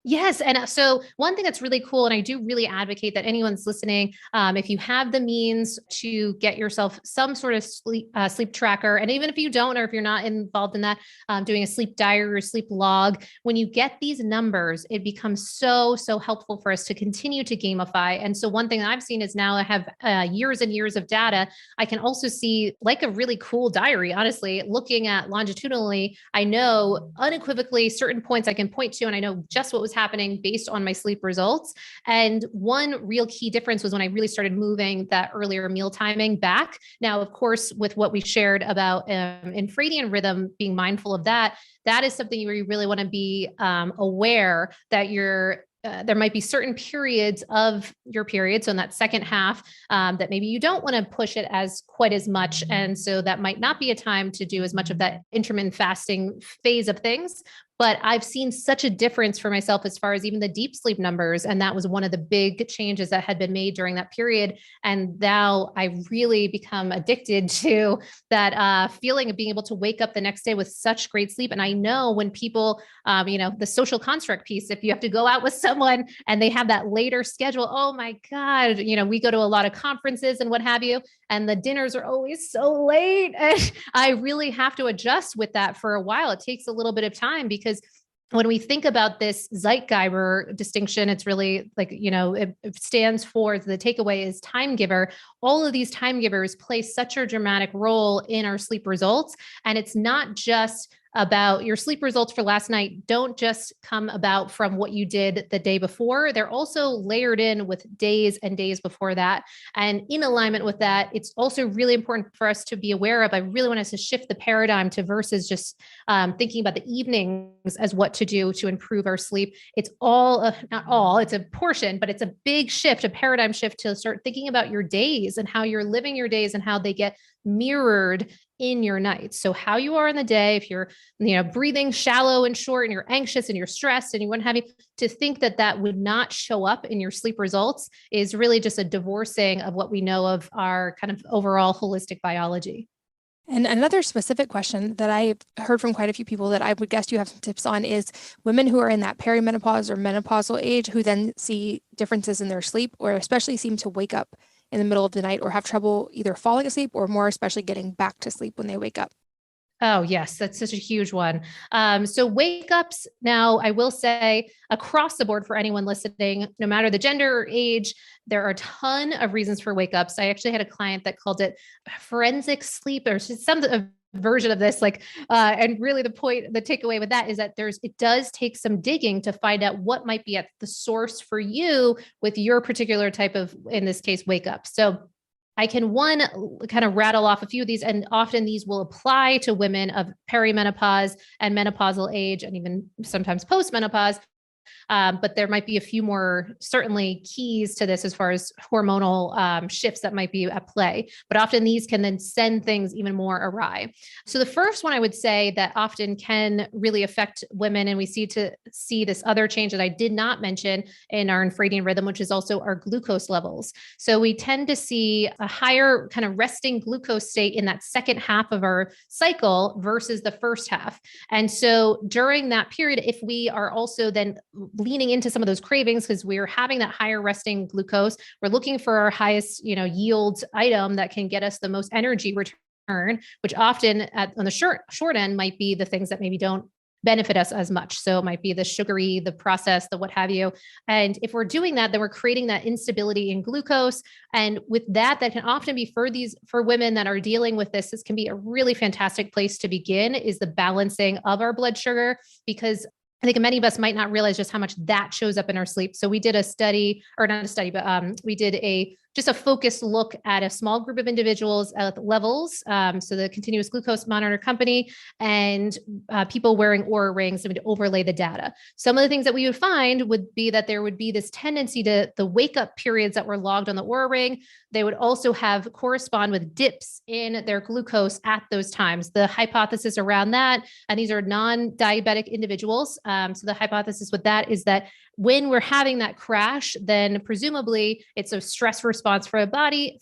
S3: Yes. And so one thing that's really cool, and I do really advocate that anyone's listening, if you have the means to get yourself some sort of sleep tracker, and even if you don't, or if you're not involved in that, doing a sleep diary or sleep log, when you get these numbers, it becomes so helpful for us to continue to gamify. And so one thing that I've seen is now I have years and years of data. I can also see like a really cool diary, honestly, looking at longitudinally, I know unequivocally certain points I can point to, and I know just what was happening based on my sleep results. And one real key difference was when I really started moving that earlier meal timing back. Now, of course, with what we shared about Ampheradian rhythm, being mindful of that, that is something where you really want to be aware that there might be certain periods of your period. So in that second half, that maybe you don't want to push it as quite as much. And so that might not be a time to do as much of that intermittent fasting phase of things. But I've seen such a difference for myself as far as even the deep sleep numbers. And that was one of the big changes that had been made during that period. And now I really become addicted to that feeling of being able to wake up the next day with such great sleep. And I know when people, the social construct piece, if you have to go out with someone and they have that later schedule, oh my God, we go to a lot of conferences and what have you, and the dinners are always so late. And I really have to adjust with that for a while. It takes a little bit of time because when we think about this Zeitgeber distinction, it's really like, it stands for, the takeaway is time giver. All of these time givers play such a dramatic role in our sleep results. And it's not just about your sleep results for last night don't just come about from what you did the day before. They're also layered in with days and days before that. And in alignment with that, it's also really important for us to be aware of. I really want us to shift the paradigm to versus just thinking about the evenings as what to do to improve our sleep. It's not all, it's a portion, but it's a big shift, a paradigm shift to start thinking about your days and how you're living your days and how they get mirrored in your nights. So how you are in the day, if you're, breathing shallow and short and you're anxious and you're stressed and you wouldn't have to think that would not show up in your sleep results is really just a divorcing of what we know of our kind of overall holistic biology.
S2: And another specific question that I heard from quite a few people that I would guess you have some tips on is women who are in that perimenopause or menopausal age who then see differences in their sleep or especially seem to wake up in the middle of the night or have trouble either falling asleep or more especially getting back to sleep when they wake up.
S3: Oh, yes, that's such a huge one. So wake ups now, I will say across the board for anyone listening, no matter the gender or age, there are a ton of reasons for wake ups. I actually had a client that called it forensic sleep or some version of this, and really the takeaway with that is that it does take some digging to find out what might be at the source for you with your particular type of, in this case, wake up. So I can kind of rattle off a few of these, and often these will apply to women of perimenopause and menopausal age, and even sometimes postmenopause. But there might be a few more certainly keys to this as far as hormonal shifts that might be at play. But often these can then send things even more awry. So the first one I would say that often can really affect women, and we see this other change that I did not mention in our Ampheradian rhythm, which is also our glucose levels. So we tend to see a higher kind of resting glucose state in that second half of our cycle versus the first half. And so during that period, if we are also then leaning into some of those cravings because we're having that higher resting glucose, we're looking for our highest, yield item that can get us the most energy return, which often on the short end might be the things that maybe don't benefit us as much. So it might be the sugary, the processed, the what have you. And if we're doing that, then we're creating that instability in glucose. And with that can often be for women that are dealing with this can be a really fantastic place to begin is the balancing of our blood sugar, because I think many of us might not realize just how much that shows up in our sleep. So we did a study, or not a study, but we did a just a focused look at a small group of individuals at levels. So the continuous glucose monitor company and people wearing Oura rings and would overlay the data. Some of the things that we would find would be that there would be this tendency to the wake up periods that were logged on the Oura ring. They would also have correspond with dips in their glucose at those times. The hypothesis around that, and these are non-diabetic individuals. So the hypothesis with that is that when we're having that crash, then presumably it's a stress response for our body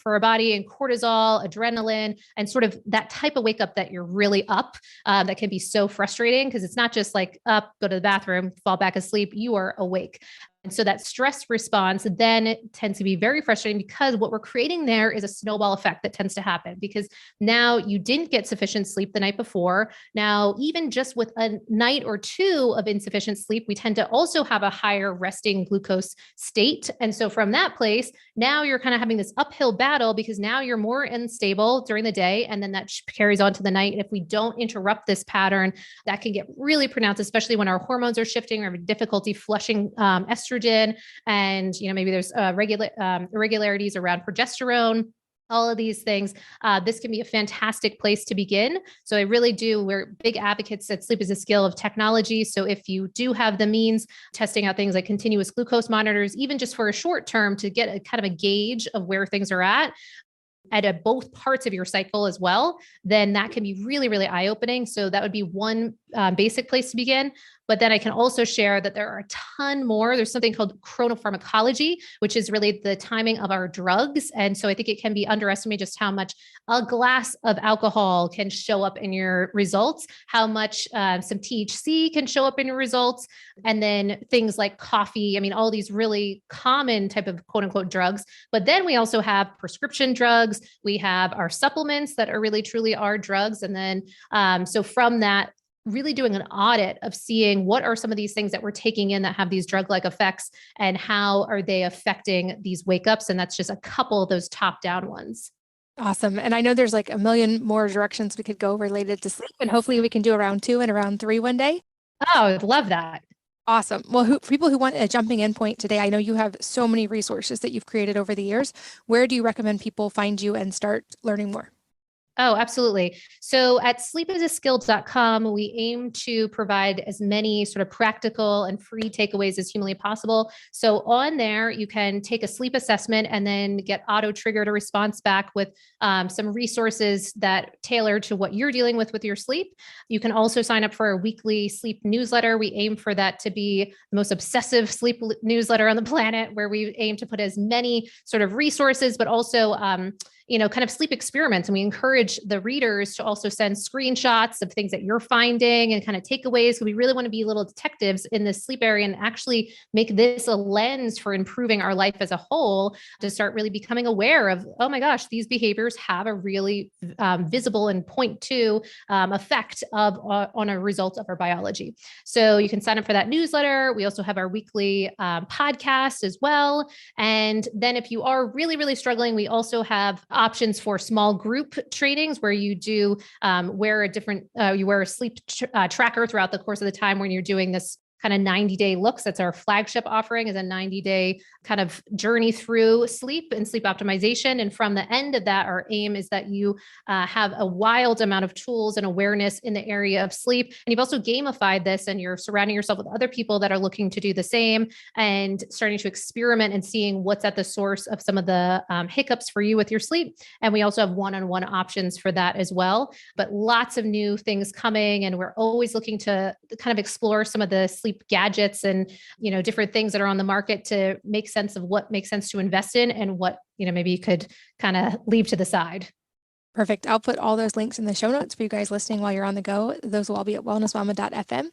S3: and cortisol, adrenaline, and sort of that type of wake up that you're really up. That can be so frustrating because it's not just like up, go to the bathroom, fall back asleep. You are awake. And so that stress response then tends to be very frustrating because what we're creating there is a snowball effect that tends to happen because now you didn't get sufficient sleep the night before. Now, even just with a night or two of insufficient sleep, we tend to also have a higher resting glucose state. And so from that place, now you're kind of having this uphill battle because now you're more unstable during the day. And then that carries on to the night. And if we don't interrupt this pattern, that can get really pronounced, especially when our hormones are shifting or have difficulty flushing estrogen. And, maybe there's irregularities around progesterone, all of these things. This can be a fantastic place to begin. So we're big advocates that sleep is a skill of technology. So if you do have the means, testing out things like continuous glucose monitors, even just for a short term to get a kind of a gauge of where things are at both parts of your cycle as well, then that can be really, really eye-opening. So that would be one basic place to begin. But then I can also share that there are a ton more. There's something called chronopharmacology, which is really the timing of our drugs. And so I think it can be underestimated just how much a glass of alcohol can show up in your results, how much some THC can show up in your results. And then things like coffee, all these really common type of quote unquote drugs. But then we also have prescription drugs. We have our supplements that are really truly our drugs. And then, so from that, really doing an audit of seeing what are some of these things that we're taking in that have these drug-like effects and how are they affecting these wake-ups. And that's just a couple of those top-down ones.
S2: Awesome. And I know there's like a million more directions we could go related to sleep, and hopefully we can do a round 2 and a round 3 one day.
S3: Oh, I'd love that.
S2: Awesome. Well, for people who want a jumping in point today, I know you have so many resources that you've created over the years. Where do you recommend people find you and start learning more?
S3: Oh, absolutely. So at sleepisaskill.com, we aim to provide as many sort of practical and free takeaways as humanly possible. So on there, you can take a sleep assessment and then get auto-triggered a response back with some resources that tailor to what you're dealing with your sleep. You can also sign up for a weekly sleep newsletter. We aim for that to be the most obsessive sleep newsletter on the planet, where we aim to put as many sort of resources, but also kind of sleep experiments. And we encourage the readers to also send screenshots of things that you're finding and kind of takeaways. So we really want to be little detectives in the sleep area and actually make this a lens for improving our life as a whole, to start really becoming aware of, oh my gosh, these behaviors have a really visible and point to effect on a result of our biology. So you can sign up for that newsletter. We also have our weekly podcast as well. And then if you are really, really struggling, we also have options for small group trainings where you do wear a sleep tracker throughout the course of the time when you're doing this kind of 90-day looks. That's our flagship offering, is a 90-day kind of journey through sleep and sleep optimization. And from the end of that, our aim is that you have a wild amount of tools and awareness in the area of sleep. And you've also gamified this, and you're surrounding yourself with other people that are looking to do the same and starting to experiment and seeing what's at the source of some of the hiccups for you with your sleep. And we also have one-on-one options for that as well. But lots of new things coming, and we're always looking to kind of explore some of the sleep gadgets and, different things that are on the market to make sense of what makes sense to invest in and what, maybe you could kind of leave to the side.
S2: Perfect. I'll put all those links in the show notes for you guys listening while you're on the go. Those will all be at wellnessmama.fm.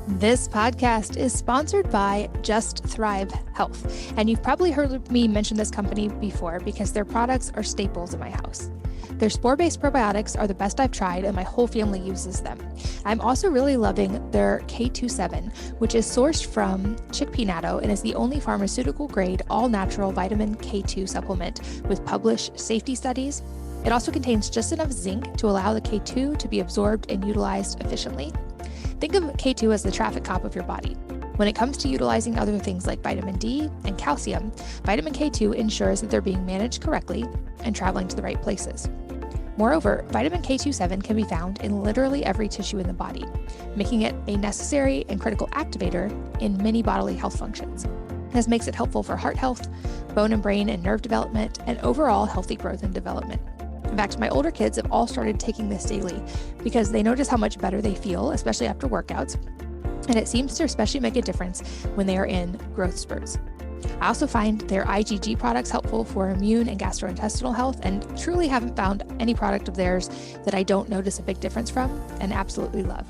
S2: This podcast is sponsored by Just Thrive Health. And you've probably heard me mention this company before because their products are staples in my house. Their spore-based probiotics are the best I've tried, and my whole family uses them. I'm also really loving their K27, which is sourced from chickpea natto and is the only pharmaceutical-grade, all-natural vitamin K2 supplement with published safety studies. It also contains just enough zinc to allow the K2 to be absorbed and utilized efficiently. Think of K2 as the traffic cop of your body. When it comes to utilizing other things like vitamin D and calcium, vitamin K2 ensures that they're being managed correctly and traveling to the right places. Moreover, vitamin K27 can be found in literally every tissue in the body, making it a necessary and critical activator in many bodily health functions. This makes it helpful for heart health, bone and brain and nerve development, and overall healthy growth and development. In fact, my older kids have all started taking this daily because they notice how much better they feel, especially after workouts, and it seems to especially make a difference when they are in growth spurts. I also find their IgG products helpful for immune and gastrointestinal health, and truly haven't found any product of theirs that I don't notice a big difference from and absolutely love.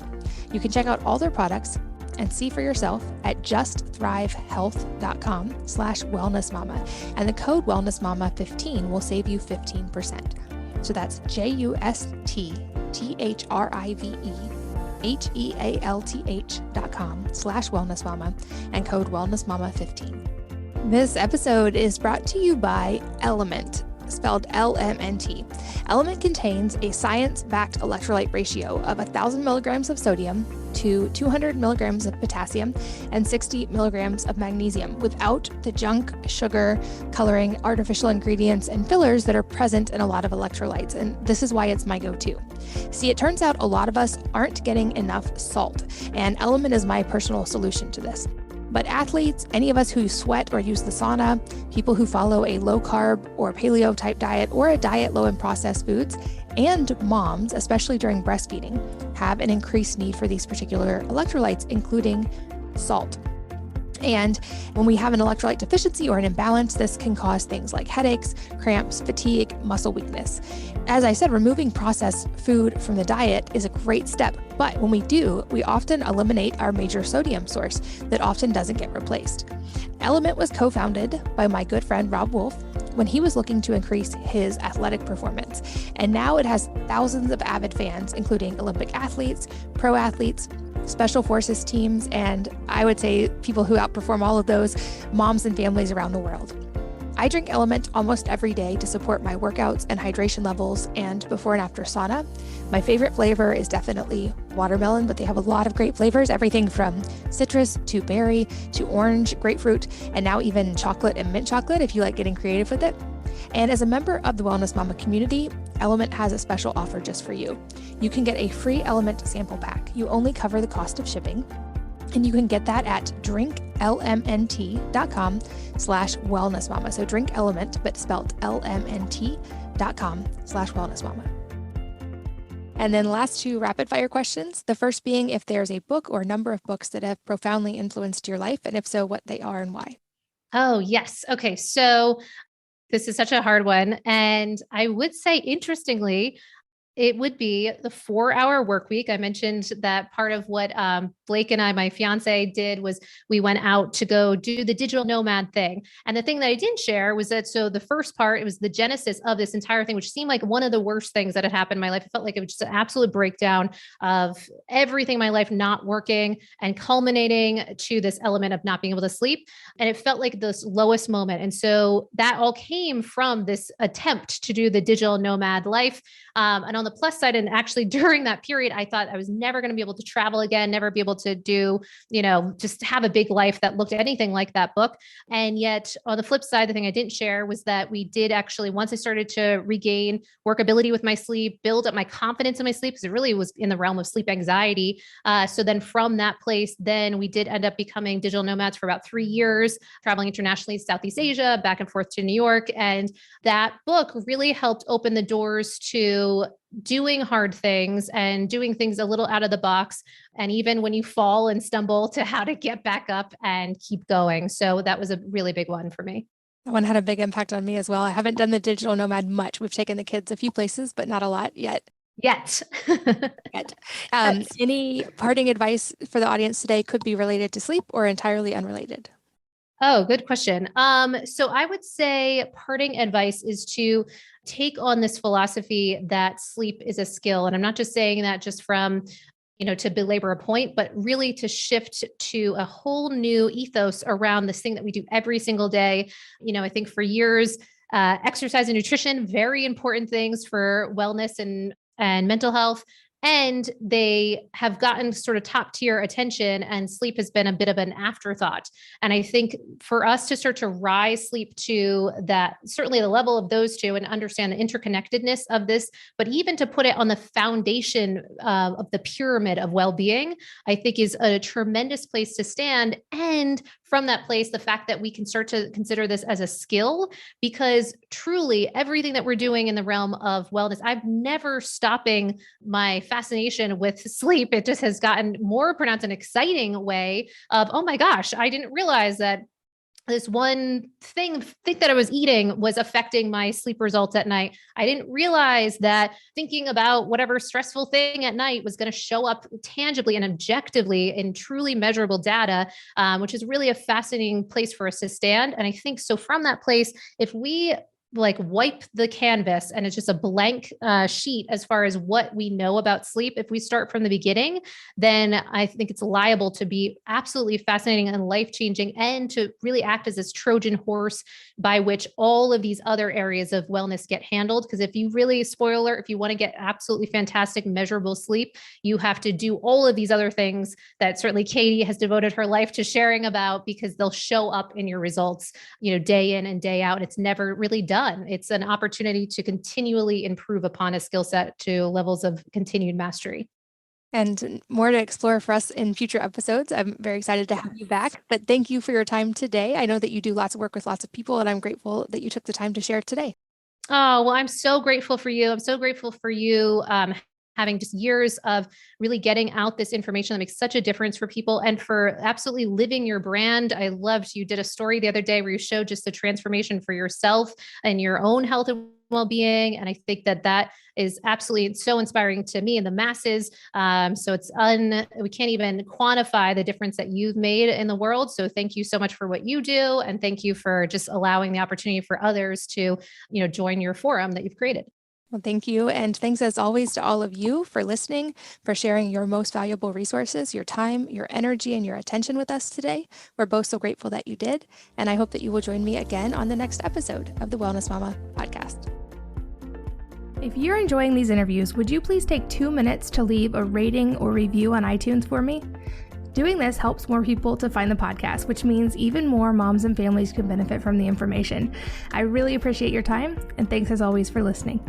S2: You can check out all their products and see for yourself at justthrivehealth.com/wellnessmama, and the code wellnessmama15 will save you 15%. So that's justthrivehealth.com/wellnessmama and code wellnessmama15. This episode is brought to you by Element, spelled LMNT. Element contains a science-backed electrolyte ratio of 1,000 milligrams of sodium to 200 milligrams of potassium and 60 milligrams of magnesium without the junk, sugar, coloring, artificial ingredients, and fillers that are present in a lot of electrolytes. And this is why it's my go-to. See, it turns out a lot of us aren't getting enough salt, and Element is my personal solution to this. But athletes, any of us who sweat or use the sauna, people who follow a low carb or paleo type diet or a diet low in processed foods, and moms, especially during breastfeeding, have an increased need for these particular electrolytes, including salt. And when we have an electrolyte deficiency or an imbalance, this can cause things like headaches, cramps, fatigue, muscle weakness. As I said, removing processed food from the diet is a great step, but when we do, we often eliminate our major sodium source that often doesn't get replaced. Element was co-founded by my good friend Rob Wolf when he was looking to increase his athletic performance, and now it has thousands of avid fans, including Olympic athletes, pro athletes, special forces teams, and I would say people who outperform all of those, moms and families around the world. I drink Element almost every day to support my workouts and hydration levels and before and after sauna. My favorite flavor is definitely watermelon, but they have a lot of great flavors, everything from citrus to berry to orange, grapefruit, and now even chocolate and mint chocolate if you like getting creative with it. And as a member of the Wellness Mama community, Element has a special offer just for you. You can get a free Element sample pack. You only cover the cost of shipping. And you can get that at drinklmnt.com/wellnessmama. So drink Element, but spelled lmnt.com/wellnessmama. And then last two rapid fire questions. The first being if there's a book or number of books that have profoundly influenced your life, and if so, what they are and why.
S3: Oh, yes. Okay. So this is such a hard one. And I would say, interestingly, it would be the 4-hour work week. I mentioned that part of what Blake and I, my fiance, did was we went out to go do the digital nomad thing. And the thing that I didn't share was that, so the first part, it was the genesis of this entire thing, which seemed like one of the worst things that had happened in my life. It felt like it was just an absolute breakdown of everything in my life not working and culminating to this element of not being able to sleep. And it felt like this lowest moment. And so that all came from this attempt to do the digital nomad life. And on the plus side, and actually during that period, I thought I was never going to be able to travel again, never be able to do, just have a big life that looked anything like that book. And yet on the flip side, the thing I didn't share was that we did actually, once I started to regain workability with my sleep, build up my confidence in my sleep, because it really was in the realm of sleep anxiety. So then from that place, then we did end up becoming digital nomads for about 3 years, traveling internationally, Southeast Asia, back and forth to New York. And that book really helped open the doors to doing hard things and doing things a little out of the box. And even when you fall and stumble, to how to get back up and keep going. So that was a really big one for me.
S2: That one had a big impact on me as well. I haven't done the digital nomad much. We've taken the kids a few places, but not a lot yet.
S3: Yet.
S2: Any parting advice for the audience today could be related to sleep or entirely unrelated?
S3: Oh, good question. So I would say parting advice is to take on this philosophy that sleep is a skill. And I'm not just saying that just from, to belabor a point, but really to shift to a whole new ethos around this thing that we do every single day. I think for years, exercise and nutrition, very important things for wellness and mental health. and they have gotten sort of top tier attention, and sleep has been a bit of an afterthought. And I think for us to start to rise sleep to that, certainly the level of those two, and understand the interconnectedness of this, but even to put it on the foundation of the pyramid of well-being, I think is a tremendous place to stand. And from that place, the fact that we can start to consider this as a skill, because truly everything that we're doing in the realm of wellness, I'm never stopping my fascination with sleep. It just has gotten more pronounced in an exciting way of, oh my gosh, I didn't realize that this one thing that I was eating was affecting my sleep results at night. I didn't realize that thinking about whatever stressful thing at night was going to show up tangibly and objectively in truly measurable data, which is really a fascinating place for us to stand. And I think so from that place, if we wipe the canvas and it's just a blank sheet as far as what we know about sleep, if we start from the beginning, then I think it's liable to be absolutely fascinating and life-changing, and to really act as this Trojan horse by which all of these other areas of wellness get handled. Because if you really, spoiler, if you want to get absolutely fantastic measurable sleep, you have to do all of these other things that certainly Katie has devoted her life to sharing about, because they'll show up in your results, day in and day out. It's never really done. It's an opportunity to continually improve upon a skill set to levels of continued mastery.
S2: And more to explore for us in future episodes. I'm very excited to have you back, but thank you for your time today. I know that you do lots of work with lots of people, and I'm grateful that you took the time to share today.
S3: Oh, well, I'm so grateful for you. I'm so grateful for you. Having just years of really getting out this information that makes such a difference for people, and for absolutely living your brand. I loved, you did a story the other day where you showed just the transformation for yourself and your own health and well-being. And I think that is absolutely so inspiring to me and the masses. So we can't even quantify the difference that you've made in the world. So thank you so much for what you do. And thank you for just allowing the opportunity for others to, join your forum that you've created.
S2: Well, thank you. And thanks as always to all of you for listening, for sharing your most valuable resources, your time, your energy, and your attention with us today. We're both so grateful that you did. And I hope that you will join me again on the next episode of the Wellness Mama podcast.
S4: If you're enjoying these interviews, would you please take 2 minutes to leave a rating or review on iTunes for me? Doing this helps more people to find the podcast, which means even more moms and families can benefit from the information. I really appreciate your time, and thanks as always for listening.